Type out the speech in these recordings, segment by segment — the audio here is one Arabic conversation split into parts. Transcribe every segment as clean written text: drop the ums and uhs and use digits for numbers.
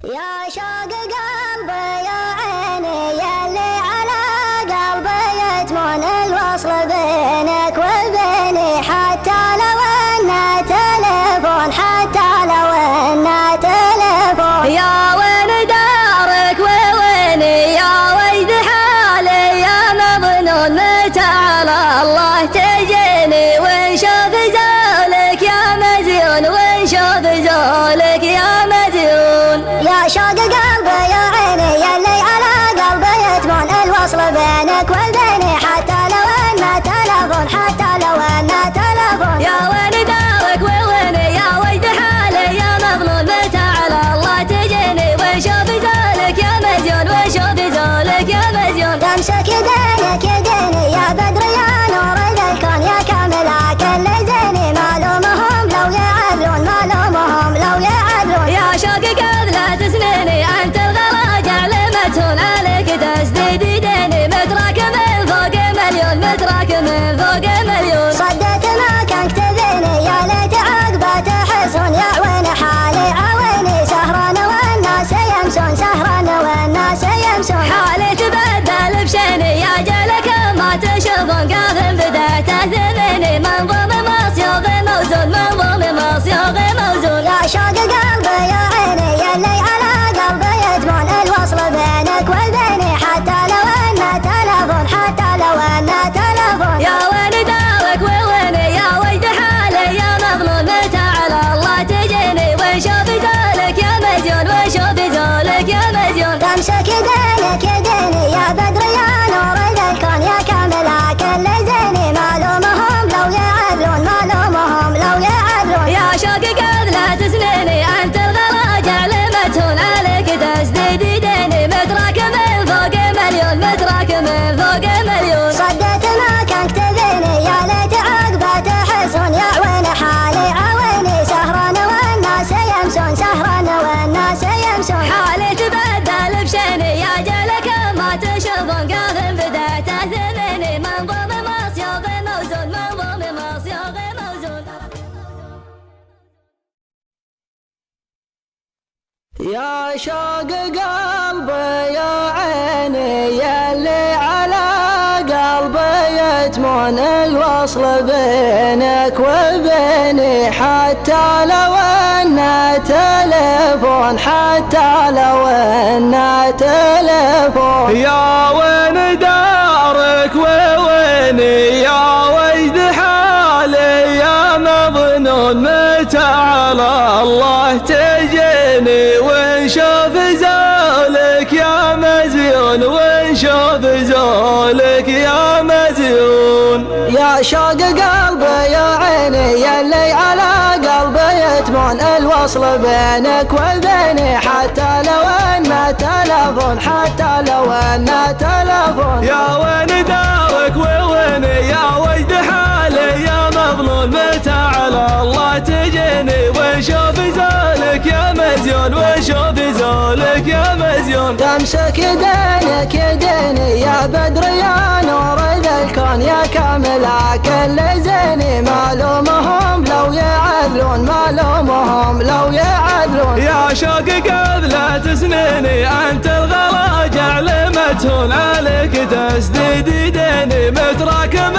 يا شوق قلبي يا عيني يلي على قلبي يجمعون الوصل بينك وبيني حتى لو انه تلفون يا وين دارك وويني يا ويد حالي يا مظنون متى على الله تجيني ونشوف زولك يا مزيون ونشوف زولك يا مزيون. يا شوق قلبي يا عيني يلي على قلبي يجمعون الوصل بينك وبيني حتى لو انه تلفون يا وين دارك وويني يا ويد حالي يا مظلوم متى على الله تجيني ونشوف زولك يا مزيون ونشوف زولك يا مزيون. تمسك يدينك يديني يا بدر يا نور ذا الكون يا كامل كل زيني معلومهم لو يعدلون يا شوق قبل سنيني انت الغلا جعلمتهم عليك تسديد ديني متراكم من فوق مليون صدت ما كان كتبيني يا ليت عقبه تحسون يا عوين حالي عويني سهران والناس يمسون حالي تبدل بشيني يا جلك ما تشوفون قاذم بدأت ثميني منظوم مصيوغ موزون يا شوق قلبي يا عيني يلي على قلبي يجمعون الوصل بينك وبيني حتى لو انه تلفون يا وين دارك وويني يا ويد حالي يا مظلوم متى على الله تجيني ونشوف زولك يا مزيون تمسك يدينك يديني يا بدر يا نور ذا الكون يا كامل كل زيني معلومهم لو يعدلون يا شوق قبل سنيني انت الغلا جعلمتهم عليك تسديد ديني متراكم من فوق مليون صدت ما كان كتبيني يا ليت عقبه تحسون يا عوين حالي عويني سهران والناس يمسون حالي تبدل بشيني يا جلك ما تشوفون قاذم بدأت ثميني منظوم مصيوغ موزون يا شوق قلبي يا عيني يلي على قلبي يجمعون الوصل بينك وبيني حتى لو انه تلفون يا وين دارك وويني يا ويد حالي يا مظنون متى على الله تجيني ونشوف زولك يا مزيون يا شوق قلبي يا عيني يلي على قلبي يجمعون الوصل بينك وبيني حتى لو انه تلفون يا وين دارك وويني يا ويد حالي يا مظلوم متى على الله تجيني ونشوف زولك يا مزيون تمسك يدينك يديني يا بدر يا نور ذا الكون يا كامل كل زيني معلومهم لو يعدلون يا شوق قبل سنيني انت الغلا جعلمتهم عليك تسديد ديني متراكم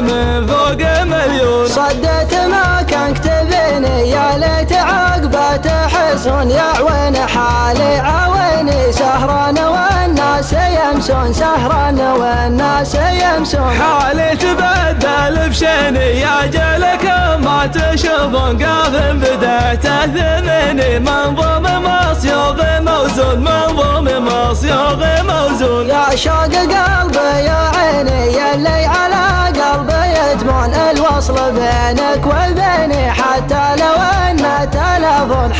من فوق مليون صدت ما كان كتبيني يا ليت عقبه تحسون يا عوين حالي عويني سهران والناس يمسون حالي تبدل بشيني يا جلك ما تشوفون قاذم بدأت ثميني منظوم موزون يا شوق قلبي يا عيني يلي على قلبي يجمعون الوصل بينك وبيني حتى لو انه تلفون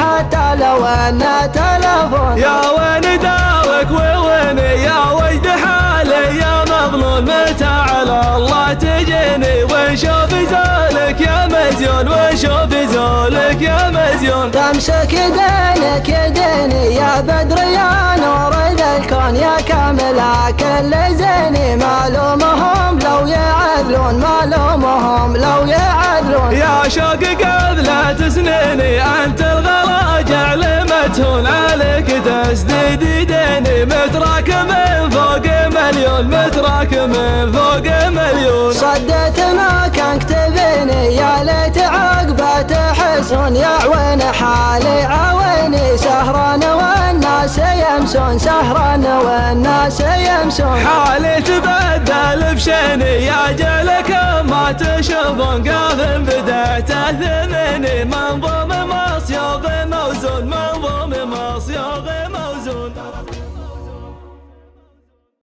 يا وين دارك وويني يا ويد حالي يا مظلوم متى على الله تجيني ونشوف زولك يا مزيون تمسك يدينك يديني يا بدر يا نور ذا الكون يا كامل كل زيني معلومهم لو يعدلون يا شوق قبل سنيني انت الغلا جعلمتهم تهون عليك تسديد ديني متراكمين فوق مليون متراكمين فوق مليون. صدت ما كان كتبني يا ليت عقبه تحسون يا عوين حالي عويني سهران والناس يمسون سهران والناس يمسون. حالي تبدل بشيني يا جلك ما تشوفون قاف بدأت ثمني منظور